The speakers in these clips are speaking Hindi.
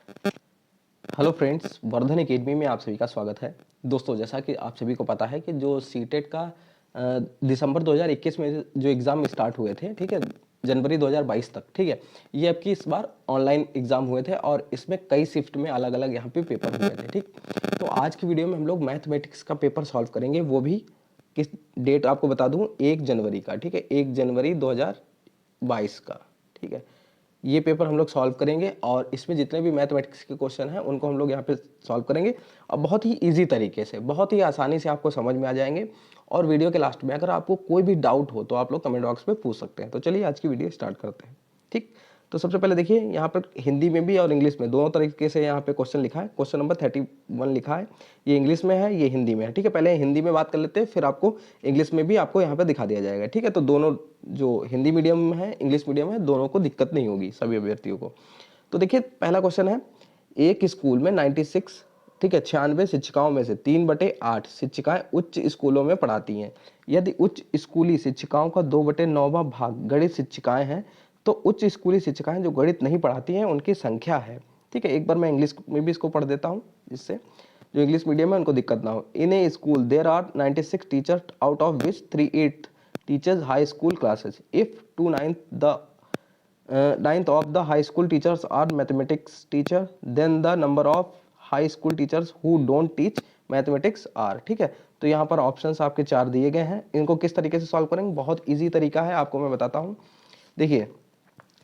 हेलो फ्रेंड्स, वर्धन एकेडमी में आप सभी का स्वागत है। दोस्तों, जैसा कि आप सभी को पता है कि जो सीटेट का दिसंबर 2021 में जो एग्ज़ाम स्टार्ट हुए थे, ठीक है, जनवरी 2022 तक, ठीक है, ये आपकी इस बार ऑनलाइन एग्ज़ाम हुए थे और इसमें कई शिफ्ट में अलग अलग यहाँ पे पेपर हुए थे। ठीक, तो आज की वीडियो में हम लोग मैथमेटिक्स का पेपर सॉल्व करेंगे, वो भी किस डेट आपको बता दूँ, 1 जनवरी का। ठीक है, 1 जनवरी 2022 का। ठीक है, ये पेपर हम लोग सॉल्व करेंगे और इसमें जितने भी मैथमेटिक्स के क्वेश्चन हैं उनको हम लोग यहाँ पे सॉल्व करेंगे और बहुत ही इजी तरीके से, बहुत ही आसानी से आपको समझ में आ जाएंगे। और वीडियो के लास्ट में अगर आपको कोई भी डाउट हो तो आप लोग कमेंट बॉक्स में पूछ सकते हैं। तो चलिए आज की वीडियो स्टार्ट करते हैं। ठीक, तो सबसे पहले देखिए, यहाँ पर हिंदी में भी और इंग्लिश में दोनों तरीके से यहाँ पे क्वेश्चन लिखा है। क्वेश्चन नंबर 31 लिखा है, ये इंग्लिश में है, ये हिंदी में है। ठीक है, पहले हिंदी में बात कर लेते हैं, फिर आपको इंग्लिश में भी आपको यहाँ पे दिखा दिया जाएगा। ठीक है, तो दोनों जो हिंदी मीडियम में है, इंग्लिश मीडियम है, दोनों को दिक्कत नहीं होगी, सभी अभ्यर्थियों को। तो देखिए, पहला क्वेश्चन है, एक स्कूल में 96, ठीक है, 96 शिक्षिकाओं में से 3/8 शिक्षिकाएं उच्च स्कूलों में पढ़ाती हैं। यदि उच्च स्कूली शिक्षिकाओं का 2/9वां भाग गणित शिक्षिकाएं हैं, तो उच्च स्कूली शिक्षिकाएं जो गणित नहीं पढ़ाती हैं उनकी संख्या है। ठीक है, एक बार मैं इंग्लिश में भी इसको पढ़ देता हूँ, जिससे जो इंग्लिश मीडियम है उनको दिक्कत ना हो। In a school there are 96 teachers, out of which 38 teaches high school classes. If 9th of the high school teachers are mathematics teacher, then the number of high school teachers who don't teach mathematics are। ठीक है, तो यहाँ पर ऑप्शंस आपके 4 दिए गए हैं। इनको किस तरीके से सॉल्व करेंगे, बहुत इजी तरीका है, आपको मैं बताता हूँ। देखिए,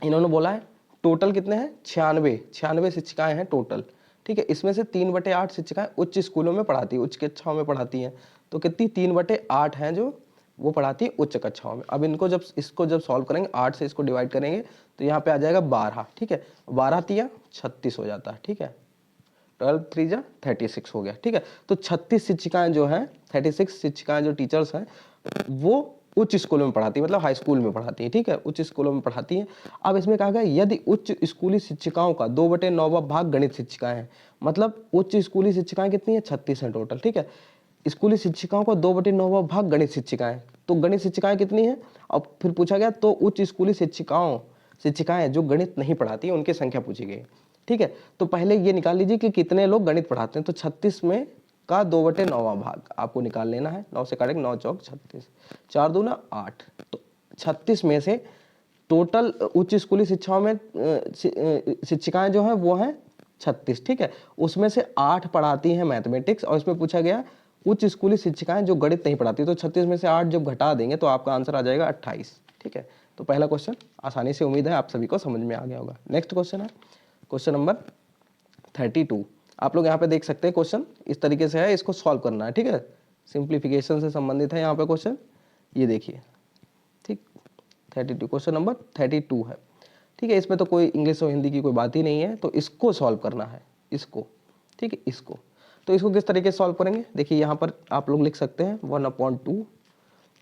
इन्होंने बोला है टोटल कितने हैं, 96 शिक्षिकाएं हैं टोटल। ठीक है, इसमें से 3/8 शिक्षिकाएं उच्च स्कूलों में पढ़ाती है, उच्च कक्षाओं में पढ़ाती हैं। तो कितनी, 3/8 हैं जो वो पढ़ाती है उच्च कक्षाओं में। अब इनको जब सॉल्व करेंगे, 8 से इसको डिवाइड करेंगे तो यहाँ पे आ जाएगा 12। ठीक है, 12 तिया 36 हो जाता है। ठीक है, 12 3 जा 36 हो गया। ठीक है, तो 36 शिक्षिकाएं जो हैं, 36 शिक्षिकाएं जो टीचर्स हैं, वो उच्च स्कूलों में पढ़ाती है, मतलब हाई स्कूल में पढ़ाती है। ठीक है, उच्च स्कूलों में पढ़ाती हैं। अब इसमें कहा गया यदि उच्च स्कूली शिक्षिकाओं का 2/9वां भाग गणित शिक्षिकाएं हैं, मतलब उच्च स्कूली शिक्षिकाएं कितनी है, 36 हैं टोटल। ठीक है, स्कूली शिक्षिकाओं का 2/9वां भाग गणित शिक्षिकाएं, तो गणित शिक्षिकाएं कितनी है। अब फिर पूछा गया तो उच्च स्कूली शिक्षिकाएं जो गणित नहीं पढ़ाती हैं उनकी संख्या पूछी गई। ठीक है, तो पहले ये निकाल लीजिए कि कितने लोग गणित पढ़ाते हैं। तो 36 में का 2/9वां भाग आपको निकाल लेना है। 9 से काटेंगे, 9 चौक 36, 4 दूना 8। तो 36 में से टोटल उच्च स्कूली शिक्षाओं में शिक्षिकाएं जो हैं वो हैं 36। ठीक है, उसमें से 8 पढ़ाती हैं मैथमेटिक्स, और इसमें पूछा गया उच्च स्कूली शिक्षिकाएं जो गणित नहीं पढ़ाती। तो 36 में से 8 जब घटा देंगे तो आपका आंसर आ जाएगा 28। ठीक है, तो पहला क्वेश्चन आसानी से, उम्मीद है आप सभी को समझ में आ गया होगा। नेक्स्ट क्वेश्चन है क्वेश्चन नंबर 32। आप लोग यहाँ पे देख सकते हैं, क्वेश्चन इस तरीके से है, इसको सॉल्व करना है। ठीक है, सिंप्लीफिकेशन से संबंधित है यहाँ पे क्वेश्चन, ये देखिए। ठीक, 32, क्वेश्चन नंबर 32 है। ठीक है, इसमें तो कोई इंग्लिश और हिंदी की कोई बात ही नहीं है, तो इसको सॉल्व करना है, इसको। ठीक है, इसको तो इसको किस तरीके से सॉल्व करेंगे, देखिए यहाँ पर आप लोग लिख सकते हैं 1/2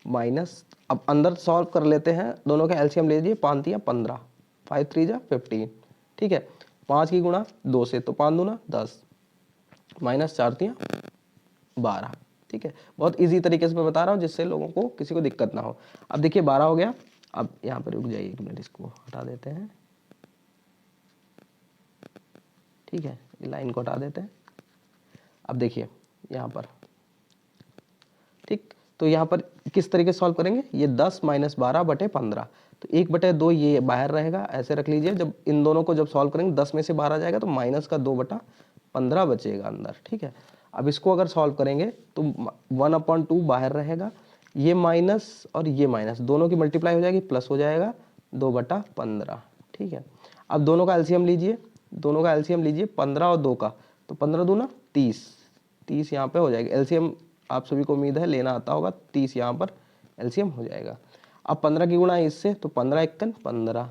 माइनस, अब अंदर सॉल्व कर लेते हैं, दोनों का एलसीएम ले लीजिए, 5 तिया 15, 5 3 जा 15। ठीक है, 5 की गुणा 2 से, तो 5 दूना 10, माइनस 4 तिया 12। ठीक है, बहुत इजी तरीके से मैं बता रहा हूँ जिससे लोगों को किसी को दिक्कत ना हो। अब देखिए 12 हो गया। अब यहाँ पर रुक जाइए 1 मिनट, इसको हटा देते हैं। ठीक है, लाइन को हटा देते हैं। अब देखिए यहाँ पर, ठीक, तो यहाँ पर किस तरीके से सॉल्व करेंगे, ये 10 माइनस 12/15, तो 1/2 ये बाहर रहेगा, ऐसे रख लीजिए। जब इन दोनों को जब सॉल्व करेंगे, 10 में से 12 जाएगा तो माइनस का 2/15 बचेगा अंदर। ठीक है, अब इसको अगर सॉल्व करेंगे तो 1/2 बाहर रहेगा, ये माइनस और ये माइनस दोनों की मल्टीप्लाई हो जाएगी, प्लस हो जाएगा 2/15। ठीक है, अब दोनों का एलसीएम लीजिए, 15 और 2 का, तो 15 दूना 30, 30 यहाँ पे हो जाएगा एलसीएम। आप सभी को उम्मीद है लेना आता होगा, 30 यहाँ पर एलसीएम हो जाएगा। अब 15 की गुणा इससे, तो 15 एकन 15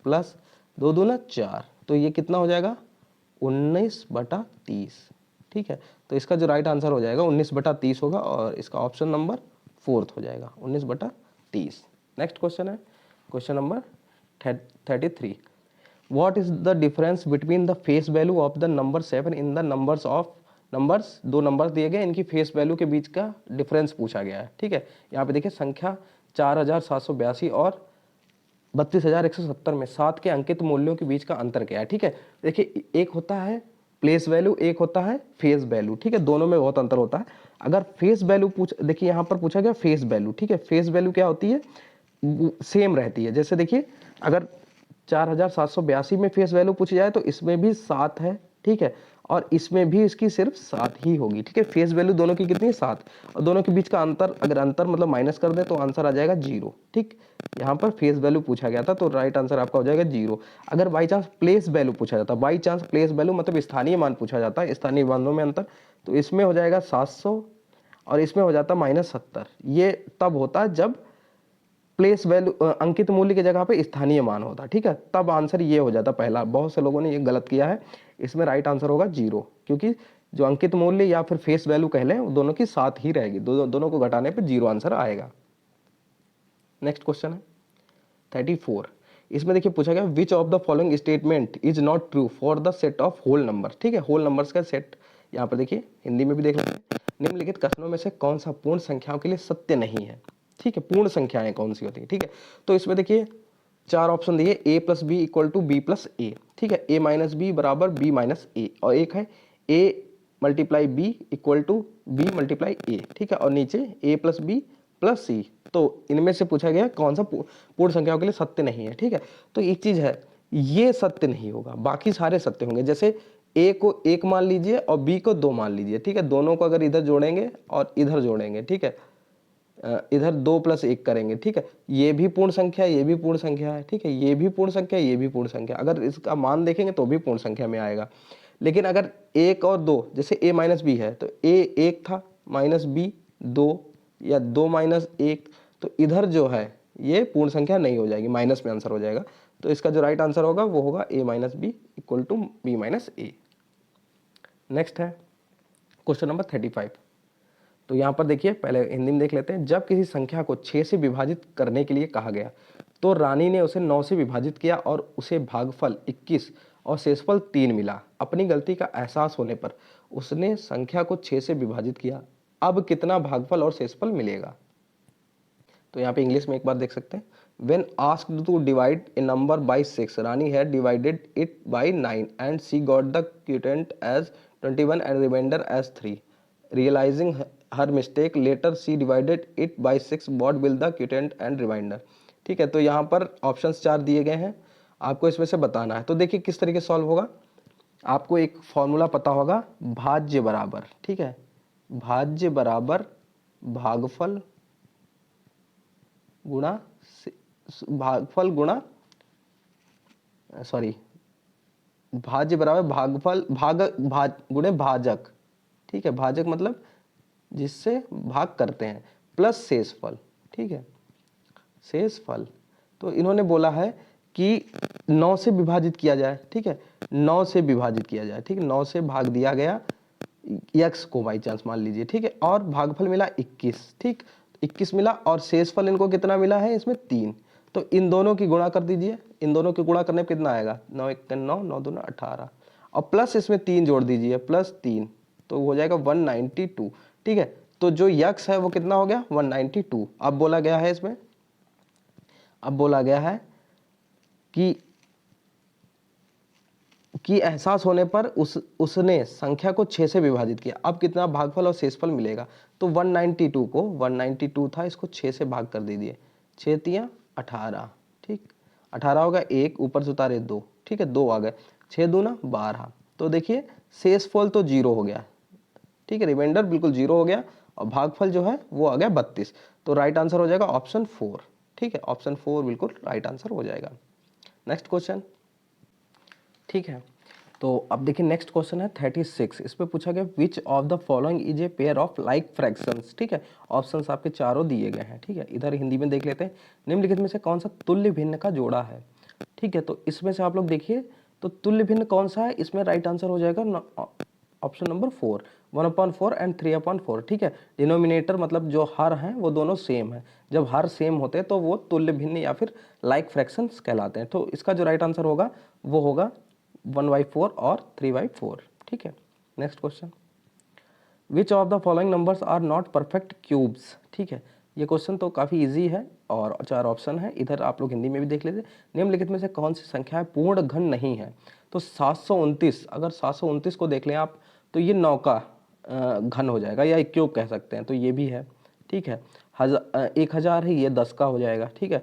प्लस 2 दूना 4, तो ये कितना हो जाएगा 19/30। ठीक है, तो इसका जो राइट आंसर हो जाएगा 19/30 होगा, और इसका ऑप्शन नंबर 4 हो जाएगा 19/30। नेक्स्ट क्वेश्चन है question number 33। What is the difference between the face value of the number 7 in the numbers of numbers, दो नंबर्स दिए गए, इनकी फेस वैल्यू के बीच का डिफरेंस पूछा गया है। ठीक है, यहाँ पे देखिए संख्या 4782 और 32,170 में 7 के अंकित मूल्यों के बीच का अंतर क्या है। ठीक है, देखिए एक होता है प्लेस वैल्यू, एक होता है फेस वैल्यू। ठीक है, दोनों में बहुत अंतर होता है। अगर फेस वैल्यू देखिए यहाँ पर पूछा गया फेस वैल्यू। ठीक है, फेस वैल्यू क्या होती है, सेम रहती है। जैसे देखिए अगर 4782 में फेस वैल्यू पूछी जाए तो इसमें भी 7 है। ठीक है, और इसमें भी इसकी सिर्फ 7 ही होगी। ठीक है, फेस वैल्यू दोनों की कितनी है, 7, और दोनों के बीच का अंतर, अगर अंतर मतलब माइनस कर दें तो आंसर आ जाएगा 0। ठीक, यहाँ पर फेस वैल्यू पूछा गया था तो राइट आंसर आपका हो जाएगा 0। अगर बाई चांस प्लेस वैल्यू पूछा जाता, बाई चांस प्लेस वैल्यू मतलब स्थानीय मान पूछा जाता है, स्थानीय मानों में अंतर, तो इसमें हो जाएगा 700 और इसमें हो जाता -70। ये तब होता है जब प्लेस वैल्यू अंकित मूल्य की जगह पे स्थानीय मान होता। ठीक है, तब आंसर ये हो जाता पहला। बहुत से लोगों ने ये गलत किया है, इसमें राइट आंसर होगा 0, क्योंकि जो अंकित मूल्य या फिर फेस वैल्यू कह लें दोनों की 7 ही रहेगी, दोनों को घटाने पे 0 आंसर आएगा। नेक्स्ट क्वेश्चन है 34। इसमें देखिए पूछा गया which of the following statement is not true for the set of whole number. ठीक है, होल नंबर्स का सेट यहाँ पर देखिए हिंदी में भी देख लेते हैं। निम्नलिखित कथनों में से कौन सा पूर्ण संख्याओं के लिए सत्य नहीं है। ठीक है, पूर्ण संख्याएं कौन सी होती है। ठीक है, तो इसमें देखिए 4 ऑप्शन दिए, a + b = b + a। ठीक है, a - b = b - a, और एक है a × b = b × a। ठीक है, और नीचे a + b + c। तो इनमें से पूछा गया कौन सा पूर्ण संख्याओं के लिए सत्य नहीं है। ठीक है, तो एक चीज है ये सत्य नहीं होगा, बाकी सारे सत्य होंगे। जैसे a को 1 मान लीजिए और b को 2 मान लीजिए। ठीक है, दोनों को अगर इधर जोड़ेंगे और इधर जोड़ेंगे, ठीक है, इधर 2 + 1 करेंगे। ठीक है, ये भी पूर्ण संख्या है, ये भी पूर्ण संख्या है। ठीक है, ये भी पूर्ण संख्या है, ये भी पूर्ण संख्या, अगर इसका मान देखेंगे तो भी पूर्ण संख्या में आएगा। लेकिन अगर 1 और 2, जैसे a - b है तो a 1 था, -b 2 या 2 - 1, तो इधर जो है ये पूर्ण संख्या नहीं हो जाएगी, माइनस में आंसर हो जाएगा। तो इसका जो राइट आंसर होगा वो होगा a - b = b - a। Next है क्वेश्चन नंबर 35। तो यहाँ पर देखिए पहले हिंदी में देख लेते हैं। जब किसी संख्या को 6 से विभाजित करने के लिए कहा गया तो रानी ने उसे 9 से विभाजित किया और उसे भागफल 21 और शेषफल 3 मिला। अपनी गलती का एहसास होने पर उसने संख्या को 6 से विभाजित किया। अब कितना भागफल और शेषफल मिलेगा। तो यहाँ पे इंग्लिश में एक बार देख सकते हैं। When asked to divide a number by 6, Rani had divided it by 9 and she got the quotient as 21 and remainder as 3. Realizing her mistake, later she divided it by 6. What will the quotient and remainder? ठीक है, तो यहाँ पर ऑप्शंस 4 दिए गए हैं, आपको इसमें से बताना है। तो देखिए किस तरीके से सॉल्व होगा। आपको एक फॉर्मूला पता होगा, भाज्य बराबर, ठीक है, भाज्य बराबर भागफल गुणा भागफल गुणा सॉरी भाज्य बराबर भागफल भाग गुणे भाजक। ठीक है, भाजक मतलब जिससे भाग करते हैं, प्लस शेषफल। ठीक है, शेषफल। तो इन्होंने बोला है कि 9 से विभाजित किया जाए। ठीक है, 9 से विभाजित किया जाए। ठीक है, 9 से भाग दिया गया x को बाई चांस मान लीजिए। ठीक है, और भागफल मिला 21। ठीक, 21 मिला और शेषफल इनको कितना मिला है, इसमें 3। तो इन दोनों की गुणा कर दीजिए। इन दोनों की गुणा करने पे कितना आएगा, 9 × 1 = 9, 9 × 2 = 18, और प्लस इसमें 3 जोड़ दीजिए, +3, तो हो जाएगा 192। ठीक है, तो जो यक्स है वो कितना हो गया, 192। अब बोला गया है इसमें, अब बोला गया है कि एहसास होने पर उसने संख्या को 6 से विभाजित किया। अब कितना भागफल और शेषफल मिलेगा। तो 192 को 192 था, इसको 6 से भाग कर दीजिए, 6 × 3 = 18। ठीक, 18 होगा, 1 ऊपर से उतारे 2। ठीक है, 2 आ गए, 6 × 2 = 12। तो देखिए शेषफल तो 0 हो गया। ठीक है, रिमाइंडर बिल्कुल 0 हो गया, और भागफल जो है वो आ गया 32। तो राइट आंसर हो जाएगा ऑप्शन 4। ठीक है, ऑप्शन 4 बिल्कुल राइट आंसर हो जाएगा। Next question. ठीक है, तो अब देखिए नेक्स्ट क्वेश्चन है 36। इस पे पूछा गया which of the following is a pair of like fractions. ठीक है, ऑप्शंस आपके चारों दिए गए हैं। ठीक है, इधर हिंदी में देख लेते हैं। निम्नलिखित में से कौन सा तुल्य भिन्न का जोड़ा है। ठीक है, तो इसमें से आप लोग देखिए, तो तुल्य भिन्न कौन सा है, इसमें राइट आंसर हो जाएगा ऑप्शन नंबर 4, 1/4 एंड 3/4। ठीक है, डिनोमिनेटर मतलब जो हर हैं वो दोनों सेम है। जब हर सेम होते हैं तो वो तुल्य भिन्न या फिर लाइक फ्रैक्शंस कहलाते हैं। तो इसका जो राइट आंसर होगा वो होगा 1/4 और 3/4। ठीक है, next question. Which of the following numbers are not perfect cubes. ठीक है, ये क्वेश्चन तो काफ़ी इजी है और 4 ऑप्शन है, इधर आप लोग हिंदी में भी देख लीजिए। निम्नलिखित में से कौन सी संख्या पूर्ण घन नहीं है? तो 729, अगर 729 को देख लें आप तो ये 9 का घन हो जाएगा, या एक क्यूब कह सकते हैं, तो ये भी है, ठीक है। 1000 है, ये 10 का हो जाएगा, ठीक है।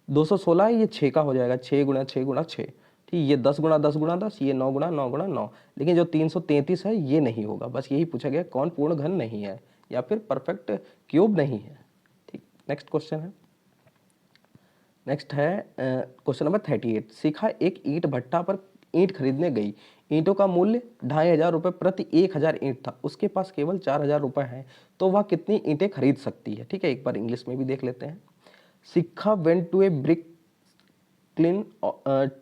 216 है, ये 6 का हो जाएगा, 6 गुणा 6 गुणा 6, ठीक। ये 10 गुणा 10 गुणा 10, ये 9 गुणा 9 गुणा 9। लेकिन जो 333 है ये नहीं होगा, बस यही पूछा गया कौन पूर्ण घन नहीं है या फिर परफेक्ट क्यूब नहीं है, ठीक। नेक्स्ट क्वेश्चन है, नेक्स्ट है क्वेश्चन नंबर 38। शिखा एक ईंट भट्टा पर ईंट खरीदने गई। ईंटों का मूल्य 2500 रुपये प्रति 1000 ईंट था, उसके पास केवल 4000 रुपये हैं, तो वह कितनी ईंटें खरीद सकती है? ठीक है, एक बार इंग्लिश में भी देख लेते हैं। Shikha went to a brick kiln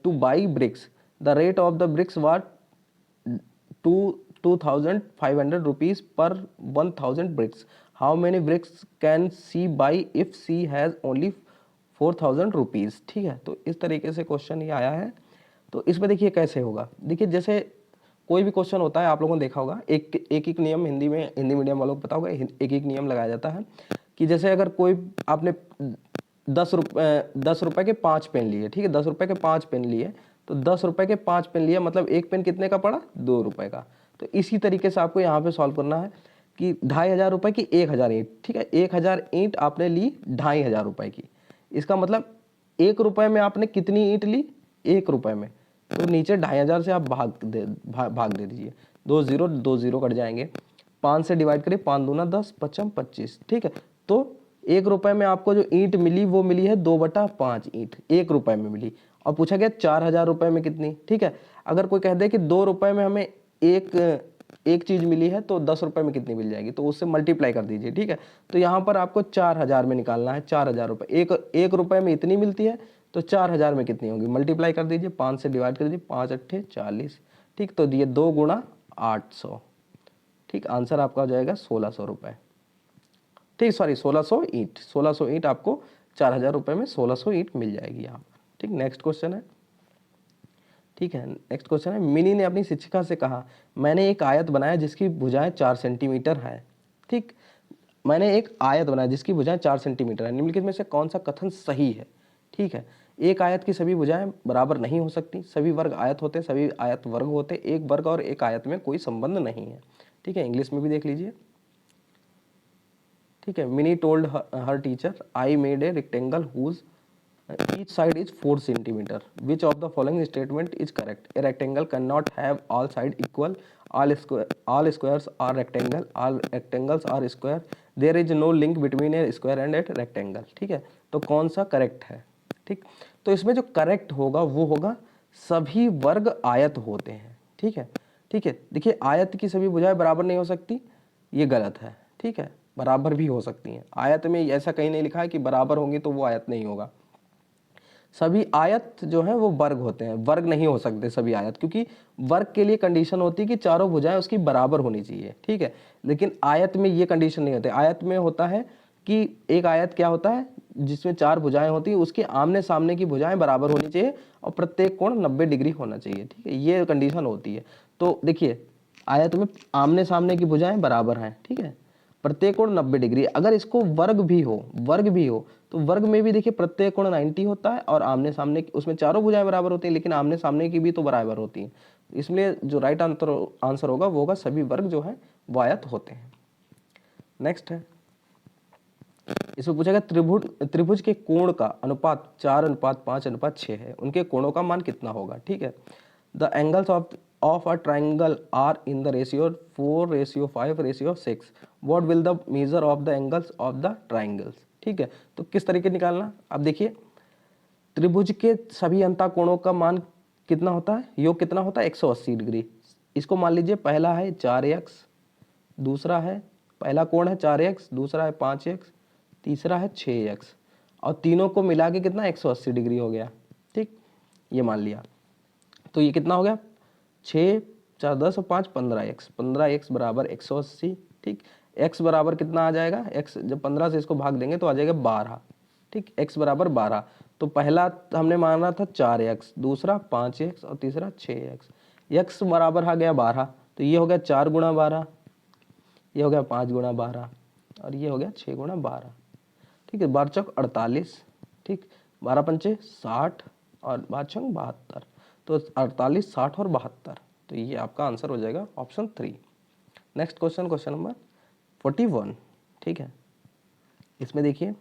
to buy bricks, the rate of the bricks was 2500 rupees per 1000 bricks. How many bricks can she buy if she has only 4000 rupees? ठीक है, तो इस तरीके से क्वेश्चन ये आया है। तो इसमें देखिए कैसे होगा, देखिए जैसे कोई भी क्वेश्चन होता है आप लोगों ने देखा होगा, एक नियम हिंदी मीडियम वालों को पता होगा, एक नियम लगाया जाता है कि जैसे अगर कोई आपने 10 रुपए के 5 पेन लिए, ठीक है, 10 रुपए के 5 पेन लिए, तो 10 रुपए के 5 पेन लिए, मतलब एक पेन कितने का पड़ा? 2 रुपए का। तो इसी तरीके से आपको यहाँ पे सॉल्व करना है कि 2500 रुपए की 1000 ईंट, ठीक है, 1000 ईंट आपने ली 2500 रुपए की, इसका मतलब 1 रुपए में आपने कितनी ईंट ली? 1 रुपए में। तो नीचे 2500 से आप भाग दे दीजिए, 2 0 कट जाएंगे, 5 से डिवाइड करिए, 5 दूना 10, 5 25, ठीक है। तो 1 रुपए में आपको जो ईंट मिली वो मिली है 2/5 ईंट, 1 रुपए में मिली। और पूछा गया 4000 रुपए में कितनी, ठीक है। अगर कोई कह दे कि 2 रुपए में हमें एक चीज मिली है तो 10 रुपए में कितनी मिल जाएगी, तो उससे मल्टीप्लाई कर दीजिए, ठीक है। तो यहाँ पर आपको 4000 में निकालना है, 4000 रुपए, एक रुपए में इतनी मिलती है, तो 4000 में कितनी होगी, मल्टीप्लाई कर दीजिए, 5 से डिवाइड कर दीजिए, 5 8 40, ठीक। तो ये 2 गुणा 800, ठीक, आंसर आपका हो जाएगा 1600 रुपए, ठीक, सॉरी 1600 ईंट, 1600 ईंट आपको 4000 रुपए में 1600 ईंट मिल जाएगी यहाँ पर, ठीक। नेक्स्ट क्वेश्चन है, ठीक है, नेक्स्ट क्वेश्चन है, मिनी ने अपनी शिक्षिका से कहा, मैंने एक आयत बनाया जिसकी भुजाएं 4 सेंटीमीटर है, ठीक। मैंने एक आयत बनाया जिसकी भुजाएं 4 सेंटीमीटर है, निम्नलिखित में से कौन सा कथन सही है? ठीक है, एक आयत की सभी भुजाएं बराबर नहीं हो सकती, सभी वर्ग आयत होते, सभी आयत वर्ग होते, एक वर्ग और एक आयत में कोई संबंध नहीं है, ठीक है। इंग्लिश में भी देख लीजिए, ठीक है। Mini told her teacher, I made a rectangle whose each side is 4 centimeter. Which of the following statement is correct? A rectangle cannot have all sides equal. All squares are rectangle. All rectangles are square. There is no link between a square and a rectangle. ठीक है, तो कौन सा करेक्ट है? ठीक, तो इसमें जो करेक्ट होगा वो होगा सभी वर्ग आयत होते हैं, ठीक है। ठीक है, देखिए आयत की सभी भुजाएं बराबर नहीं हो सकती, ये गलत है, ठीक है, बराबर भी हो सकती हैं। आयत में ऐसा कहीं नहीं लिखा है कि बराबर होंगी तो वो आयत नहीं होगा। सभी आयत जो है वो वर्ग होते हैं, वर्ग नहीं हो सकते सभी आयत, क्योंकि वर्ग के लिए कंडीशन होती है कि चारों भुजाएं उसकी बराबर होनी चाहिए, ठीक है। लेकिन आयत में ये कंडीशन नहीं होती, आयत में होता है कि एक आयत क्या होता है जिसमें 4 भुजाएं होती है, उसके आमने सामने की भुजाएं बराबर होनी चाहिए और प्रत्येक कोण 90 डिग्री होना चाहिए, ठीक है, ये कंडीशन होती है। तो देखिए आयत में आमने सामने की भुजाएं बराबर हैं, ठीक है, प्रत्येक कोण 90 डिग्री। अगर इसको वर्ग भी हो तो वर्ग में भी देखिए प्रत्येक कोण 90 होता है और आमने सामने उसमें चारों भुजाएं बराबर होती हैं, लेकिन आमने सामने की भी तो बराबर होती हैं। इसलिए जो राइट आंसर होगा वो होगा सभी वर्ग जो है वो आयत होते हैं। नेक्स्ट है, इसमें पूछा गया त्रिभुज के कोण का अनुपात 4:5:6 है, उनके कोणों का मान कितना होगा? ठीक है, the angles of a triangle are in the ratio 4:5:6, what will the measure of the angles of the triangles? ठीक है, तो किस तरीके निकालना, अब देखिए त्रिभुज के सभी अंतःकोणों का मान कितना होता है, योग कितना होता है 180 डिग्री। इसको मान लीजिए पहला है 4x, दूसरा है पहला कोण है 4x, दूसरा है 5x, तीसरा है 6x, और तीनों को मिला के कितना 180 डिग्री हो गया, ठीक, ये मान लिया। तो ये कितना हो गया 6 4 10 और 5 15x, 15x बराबर 180, ठीक। x बराबर कितना आ जाएगा, x जब 15 से इसको भाग देंगे तो आ जाएगा 12, ठीक, x बराबर 12। तो पहला हमने माना था 4x, दूसरा 5x और तीसरा 6x, x बराबर आ गया 12, तो ये हो गया 4 गुणा 12, ये हो गया 5 गुणा 12 और ये हो गया 6 गुणा 12, ठीक है, 12 चौक 48, ठीक, 12 पंचे 60 और 12 छंग 72, तो 48, 60 और 72, तो ये आपका आंसर हो जाएगा option 3। Next question, question number 41, ठीक है, इसमें देखिए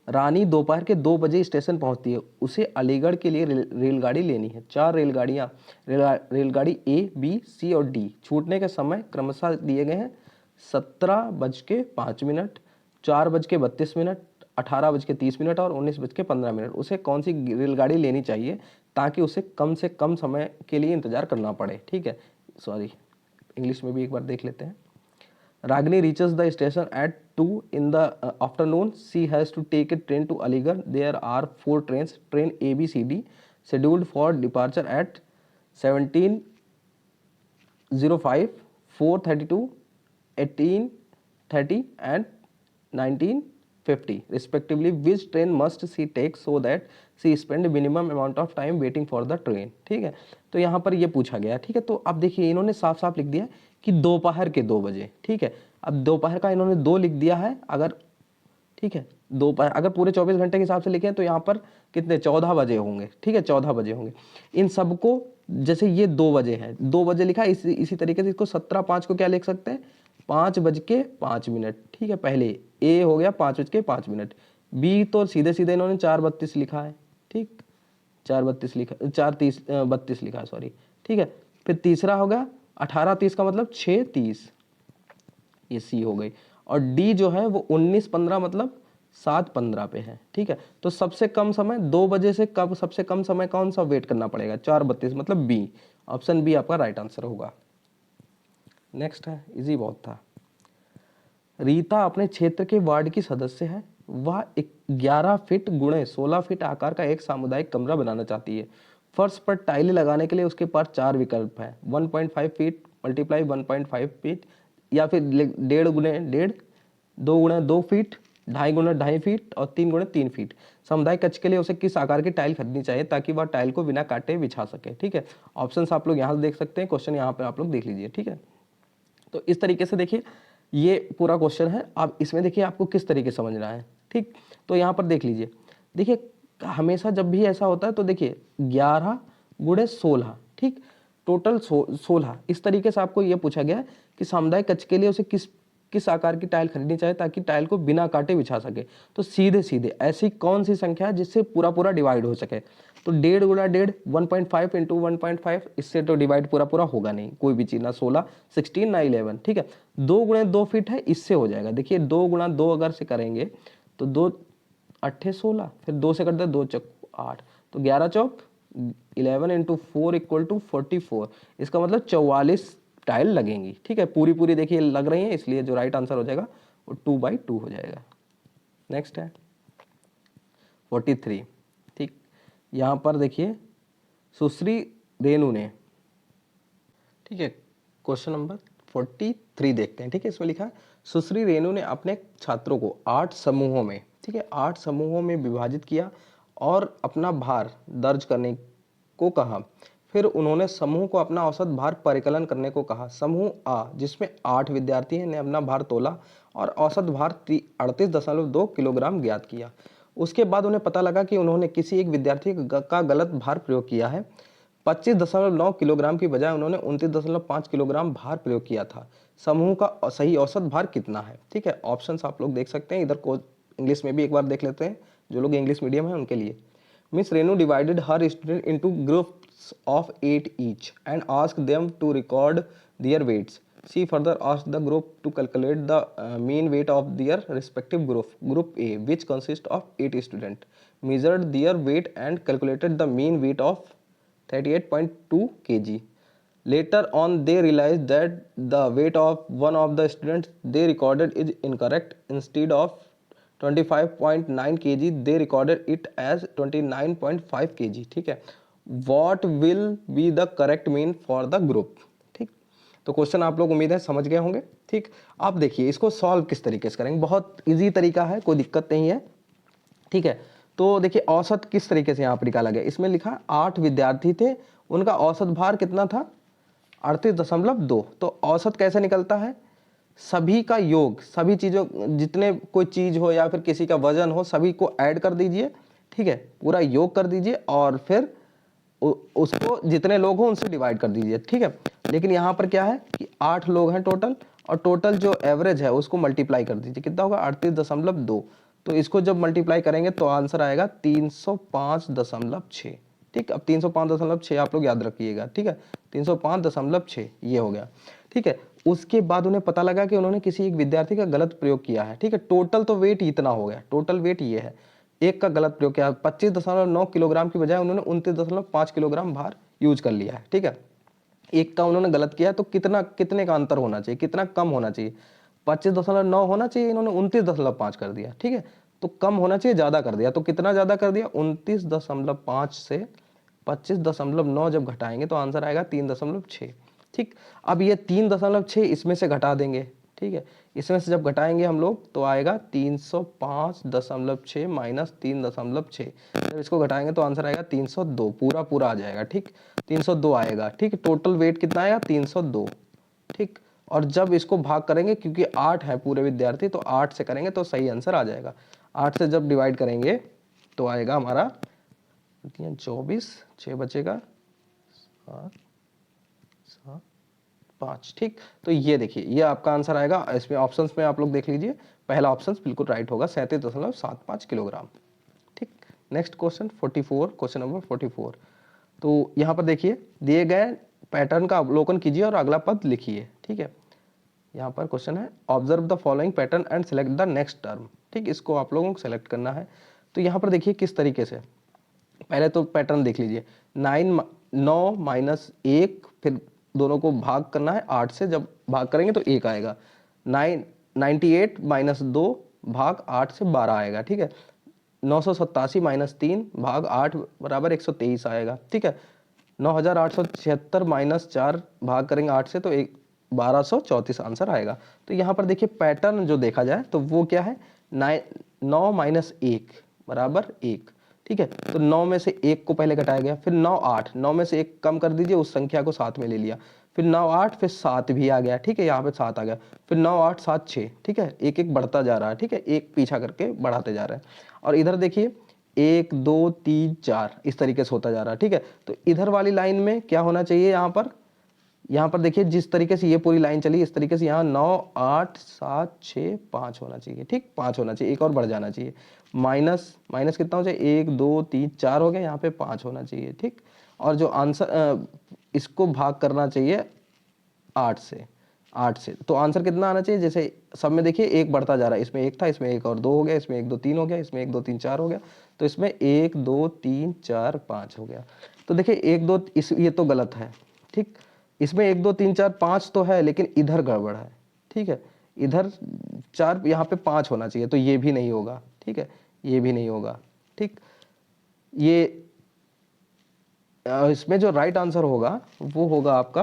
रानी दोपहर के 2 बजे स्टेशन पहुंचती है, उसे अलीगढ़ के लिए रेलगाड़ी लेनी है। 4 रेलगाड़ियां रेलगाड़ी ए, बी, सी और डी छूटने के समय क्रमशः दिए गए हैं 17:05, 4:32, 18:30 और 19:15। उसे कौन सी रेलगाड़ी लेनी चाहिए ताकि उसे कम से कम समय के लिए इंतजार करना पड़े, ठीक है, सॉरी इंग्लिश में भी एक बार देख लेते हैं। Ragini reaches the station at 2 in the afternoon. She has to take a train to Aligarh. There are 4 trains, train A, B, C, D, scheduled for departure at 17:05, 4:32, 18:30 and 19:50 respectively. Which train must she take so that she spend minimum amount of time waiting for the train? ठीक है, तो यहाँ पर ये पूछा गया, ठीक है, तो अब देखिए इन्होंने साफ साफ लिख दिया कि दोपहर के 2 बजे, ठीक है। अब दोपहर का इन्होंने 2 लिख दिया है, अगर ठीक है दोपहर अगर पूरे 24 घंटे के हिसाब से लिखें तो यहाँ पर कितने 14 बजे होंगे, ठीक है, 14 बजे होंगे। इन सबको जैसे ये 2 बजे है, 2 बजे लिखा है, इसी तरीके से इसको 17:05 को क्या लिख सकते हैं 5:05, ठीक है, पहले ए हो गया 5:05, बी तो सीधे सीधे इन्होंने 4:32 लिखा है, ठीक, 4:32 लिखा, 4:32 लिखा है, सॉरी, ठीक है। फिर तीसरा होगा 18:30 का मतलब 6:30, ये सी हो गई, और डी जो है वो 19:15 मतलब 7:15 पे है, ठीक है। तो सबसे कम समय 2 बजे से कब सबसे कम समय कौन सा वेट करना पड़ेगा 4:32 मतलब बी, ऑप्शन बी आपका राइट आंसर होगा। नेक्स्ट है, इजी बहुत था। रीता अपने क्षेत्र के वार्ड की सदस्य है, वह 11 फीट गुणे 16 फीट आकार का एक सामुदायिक कमरा बनाना चाहती है। फर्श पर टाइलें लगाने के लिए उसके पास 4 विकल्प है, 1.5 फीट मल्टीप्लाई 1.5 फीट, या फिर 1.5 गुणे 1.5, 2 गुणे 2 फीट, 2.5 गुणे 2.5 फीट और 3 गुणे 3 फीट। सामुदायिक कक्ष के लिए उसे किस आकार की टाइल खरीदनी चाहिए ताकि वह टाइल को बिना काटे बिछा सके, ठीक है। ऑप्शंस आप लोग यहाँ से देख सकते हैं, क्वेश्चन यहाँ पे आप लोग देख लीजिए, ठीक है। तो इस तरीके से देखिए ये पूरा क्वेश्चन है, अब इसमें देखिए आपको किस तरीके से समझना है, ठीक। तो यहाँ पर देख लीजिए, देखिए हमेशा जब भी ऐसा होता है तो देखिए 11 गुणे 16, ठीक, टोटल 16, इस तरीके से आपको ये पूछा गया कि सामुदायिक कक्ष के लिए उसे किस आकार की टाइल खरीदनी चाहिए ताकि टाइल को बिना काटे बिछा सके। तो सीधे सीधे ऐसी कौन सी संख्या है जिससे पूरा पूरा डिवाइड हो सके, तो 1.5 गुणा 1.5 1.5 इंटू 1.5, इससे तो डिवाइड पूरा पूरा होगा नहीं कोई भी चीज, ना 16, 16 ना 11, ठीक है। 2 गुणे 2 फीट है, इससे हो जाएगा, देखिए 2 गुणा 2 अगर से करेंगे तो 2 8 16, फिर 2 से करते 2 चौक 8, तो 11 चौक 11 इंटू 4 इक्वल टू 44, इसका मतलब 44 टाइल लगेंगी, ठीक है। पूरी पूरी देखिए लग रही है, इसलिए जो राइट आंसर हो जाएगा वो 2/2 हो जाएगा। नेक्स्ट है 43, ठीक, यहाँ पर देखिए सुश्री रेणु ने, ठीक है, क्वेश्चन नंबर 43 देखते हैं, ठीक है। इसमें लिखा है सुश्री रेणु ने अपने छात्रों को 8 समूहों में, ठीक है, 8 समूहों में विभाजित किया और अपना भार दर्ज करने को कहा। फिर उन्होंने समूह को अपना औसत भार परिकलन करने को कहा। समूह आ जिसमें 8 विद्यार्थी हैं ने अपना भार तोला और औसत भार 38.2 किलोग्राम ज्ञात किया। उसके बाद उन्हें पता लगा कि उन्होंने किसी एक विद्यार्थी का गलत भार प्रयोग किया है। 25.9 किलोग्राम की बजाय उन्होंने 29.5 किलोग्राम भार प्रयोग किया था। समूह का सही औसत भार कितना है, ठीक है। ऑप्शंस आप लोग देख सकते हैं, इधर को इंग्लिश में भी एक बार देख लेते हैं, जो लोग इंग्लिश मीडियम है उनके लिए। Miss Renu divided her student into groups of 8 each and asked them to record their weights. She further asked the group to calculate the mean weight of their respective group. Group A, which consists of 8 students, measured their weight and calculated the mean weight of 38.2 kg. Later on, they realized that the weight of one of the students they recorded is incorrect. Instead of 25.9 kg, they recorded it as 29.5 kg. ठीक है। What will be the correct mean for the group? ठीक, तो क्वेश्चन आप लोग उम्मीद है समझ गए होंगे, ठीक। आप देखिए इसको सॉल्व किस तरीके से करेंगे, बहुत इजी तरीका है, कोई दिक्कत नहीं है, ठीक है। तो देखिए औसत किस तरीके से यहाँ पर निकाला गया, इसमें लिखा 8 विद्यार्थी थे, उनका औसत भार कितना था 38.2, तो औसत कैसे निकलता है सभी का योग, सभी चीज़ों, जितने कोई चीज़ हो या फिर किसी का वजन हो, सभी को ऐड कर दीजिए, ठीक है, पूरा योग कर दीजिए और फिर उसको जितने लोग हों उनसे डिवाइड कर दीजिए, ठीक है। लेकिन यहाँ पर क्या है कि 8 लोग हैं टोटल, और टोटल जो एवरेज है उसको मल्टीप्लाई कर दीजिए, कितना होगा 38.2। तो इसको जब मल्टीप्लाई करेंगे तो आंसर आएगा 305.6, ठीक। अब 305.6 आप लोग याद रखिएगा, ठीक है, 305.6 ये हो गया, ठीक है। उसके बाद उन्हें पता लगा कि उन्होंने किसी एक विद्यार्थी का गलत प्रयोग किया है, ठीक है। टोटल तो वेट इतना हो गया, टोटल वेट ये है, एक का गलत प्रयोग किया, 25.9 किलोग्राम की बजाय उन्होंने 29.5 किलोग्राम भार यूज कर लिया है, ठीक है। एक का उन्होंने गलत किया, तो कितने का अंतर होना चाहिए, कितना कम होना चाहिए, 25.9 होना चाहिए, इन्होंने 29.5 कर दिया, ठीक है। तो कम होना चाहिए, ज्यादा कर दिया, तो कितना ज्यादा कर दिया, 29.5 से 25.9 जब घटाएंगे तो आंसर आएगा 3.6, ठीक। अब ये 3.6 इसमें से घटा देंगे, ठीक है, इसमें से जब घटाएंगे हम लोग तो आएगा 305.6 माइनस 3.6, जब इसको घटाएंगे तो आंसर आएगा 302, पूरा पूरा आ जाएगा, ठीक, 302 आएगा, ठीक। टोटल वेट कितना आएगा 302, ठीक। और जब इसको भाग करेंगे, क्योंकि 8 है पूरे विद्यार्थी, तो 8 से करेंगे तो सही आंसर आ जाएगा। 8 से जब डिवाइड करेंगे तो आएगा हमारा 24, 6 बचेगा 7, 7, 5, ठीक। तो ये देखिए, ये आपका आंसर आएगा। इसमें ऑप्शंस में आप लोग देख लीजिए, पहला ऑप्शन बिल्कुल राइट होगा, 37.75 किलोग्राम, ठीक। Next question 44, question number 44। तो यहाँ पर देखिए, दिए गए पैटर्न का अवलोकन कीजिए और अगला पद लिखिए, ठीक है। यहाँ पर क्वेश्चन है, observe the following pattern and select the next term, ठीक। इसको आप लोगों को सेलेक्ट करना है। तो यहाँ पर देखिए किस तरीके से, पहले तो पैटर्न देख लीजिए, 9 माइनस 1, फिर दोनों को भाग करना है 8 से, जब भाग करेंगे तो 1 आएगा। 98 माइनस 2 भाग 8 से 12 आएगा, ठीक है। 987 माइनस 3 भाग 8 बराबर 123 आएगा, ठीक है। 9876 माइनस 4 भाग करेंगे 8 से तो 1234 आंसर आएगा। तो यहाँ पर देखिए पैटर्न जो देखा जाए तो वो क्या है, 9 माइनस 1 बराबर 1, ठीक है। तो 9 में से 1 को पहले घटाया गया, फिर 9 8, 9 में से 1 कम कर दीजिए, उस संख्या को साथ में ले लिया, फिर 9 8, फिर 7 भी आ गया, ठीक है, यहाँ पे 7 आ गया, फिर 9 8 7 6, ठीक है, एक एक बढ़ता जा रहा है, ठीक है, एक पीछा करके बढ़ाते जा रहे हैं। और इधर देखिए 1 2 3 4 इस तरीके से होता जा रहा है, ठीक है। तो इधर वाली लाइन में क्या होना चाहिए, यहाँ पर देखिए जिस तरीके से ये पूरी लाइन चली, इस तरीके से यहाँ 9 8 7 6 5 होना चाहिए, ठीक, 5 होना चाहिए, एक और बढ़ जाना चाहिए, माइनस माइनस कितना हो जाए, 1 2 3 4 हो गया, यहाँ पे 5 होना चाहिए, ठीक। और जो आंसर इसको भाग करना चाहिए 8 से, 8 से, तो आंसर कितना आना चाहिए, जैसे सब में देखिए एक बढ़ता जा रहा है, इसमें एक था, इसमें एक और 2 हो गया, इसमें 1 2 3 हो गया, इसमें 1 2 3 4 हो गया, तो इसमें 1 2 3 4 5 हो गया। तो देखिए 1 2 ये तो गलत है, ठीक, इसमें 1 2 3 4 5 तो है, लेकिन इधर गड़बड़ है, ठीक है, इधर 4 यहाँ पे 5 होना चाहिए, तो ये भी नहीं होगा, ठीक है, ये भी नहीं होगा, ठीक। ये इसमें जो राइट आंसर होगा वो होगा आपका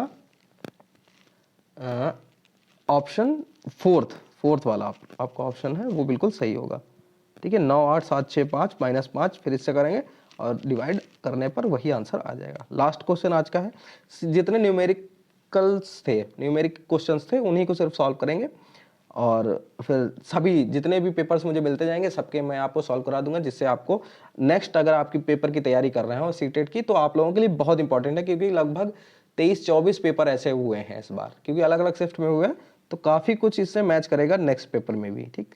ऑप्शन फोर्थ वाला, आपका ऑप्शन है वो बिल्कुल सही होगा, ठीक है। 9 8 7 6 5 माइनस 5, फिर इससे करेंगे और डिवाइड करने पर वही आंसर आ जाएगा। लास्ट क्वेश्चन आज का है, जितने न्यूमेरिकल्स थे, न्यूमेरिक क्वेश्चंस थे, उन्हीं को सिर्फ सॉल्व करेंगे, और फिर सभी जितने भी पेपर्स मुझे मिलते जाएंगे सबके मैं आपको सॉल्व करा दूंगा, जिससे आपको नेक्स्ट अगर आपकी पेपर की तैयारी कर रहे हो सीटेट की, तो आप लोगों के लिए बहुत इंपॉर्टेंट है, क्योंकि लगभग 23-24 पेपर ऐसे हुए हैं इस बार, क्योंकि अलग अलग शिफ्ट में हुए हैं, तो काफ़ी कुछ इससे मैच करेगा नेक्स्ट पेपर में भी, ठीक।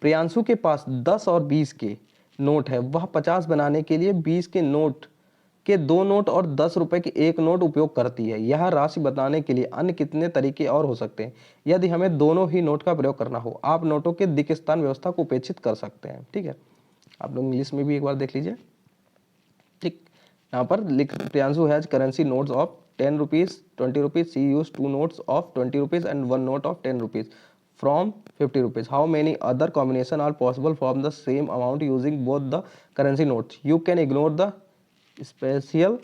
प्रियांशु के पास 10 और 20 के नोट है, वह 50 बनाने के लिए 20 के नोट के 2 नोट और 10 रुपए के 1 नोट उपयोग करती है। यह राशि बताने के लिए अन्य कितने तरीके और हो सकते हैं। यदि हमें दोनों ही नोट का प्रयोग करना हो, आप नोटों के दिक् स्थान व्यवस्था को उपेक्षित कर सकते हैं, ठीक है। आप लोग इंग्लिश में भी एक बार देख लीजिए, ठीक। यहाँ पर लिख, Priyanshu has currency notes of 10 rupees 20 rupees, she use 2 notes of 20 rupees and 1 note of 10 rupees from 50 rupees. How many other combination are possible from the same amount using both the currency notes? You can ignore the special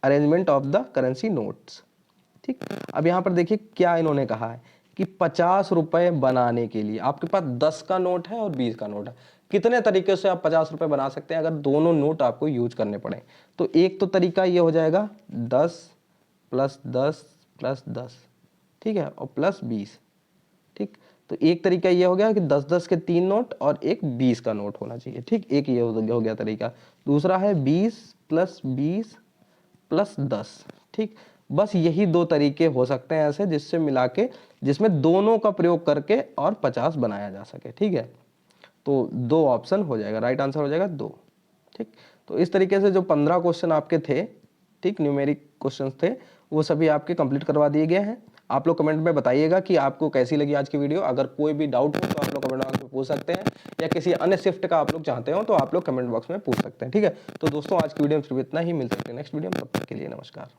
arrangement of the currency notes. ठीक, अब यहाँ पर देखिए क्या इन्होंने कहा है कि 50 रुपए बनाने के लिए आपके पास 10 का नोट है और 20 का नोट है, कितने तरीके से आप 50 रुपए बना सकते हैं अगर दोनों नोट आपको यूज करने पड़े। तो एक तो तरीका ये हो जाएगा 10 + 10 + 10, ठीक है, और +20, ठीक। तो एक तरीका ये हो गया कि 10-10 के 3 नोट और एक 20 का नोट होना चाहिए, ठीक, एक ये हो गया तरीका। दूसरा है 20 + 20 + 10, ठीक। बस यही दो तरीके हो सकते हैं ऐसे जिससे मिला के, जिसमें दोनों का प्रयोग करके और 50 बनाया जा सके, ठीक है। तो दो ऑप्शन हो जाएगा, राइट आंसर हो जाएगा 2, ठीक। तो इस तरीके से जो 15 क्वेश्चन आपके थे, ठीक, न्यूमेरिक क्वेश्चंस थे, वो सभी आपके कंप्लीट करवा दिए गए हैं। आप लोग कमेंट में बताइएगा कि आपको कैसी लगी आज की वीडियो। अगर कोई भी डाउट हो तो आप लोग कमेंट बॉक्स में पूछ सकते हैं, या किसी अन्य शिफ्ट का आप लोग चाहते हो तो आप लोग कमेंट बॉक्स में पूछ सकते हैं, ठीक है। तो दोस्तों आज की वीडियो में सिर्फ इतना ही, मिलते हैं नेक्स्ट वीडियो में, तब तक के लिए नमस्कार।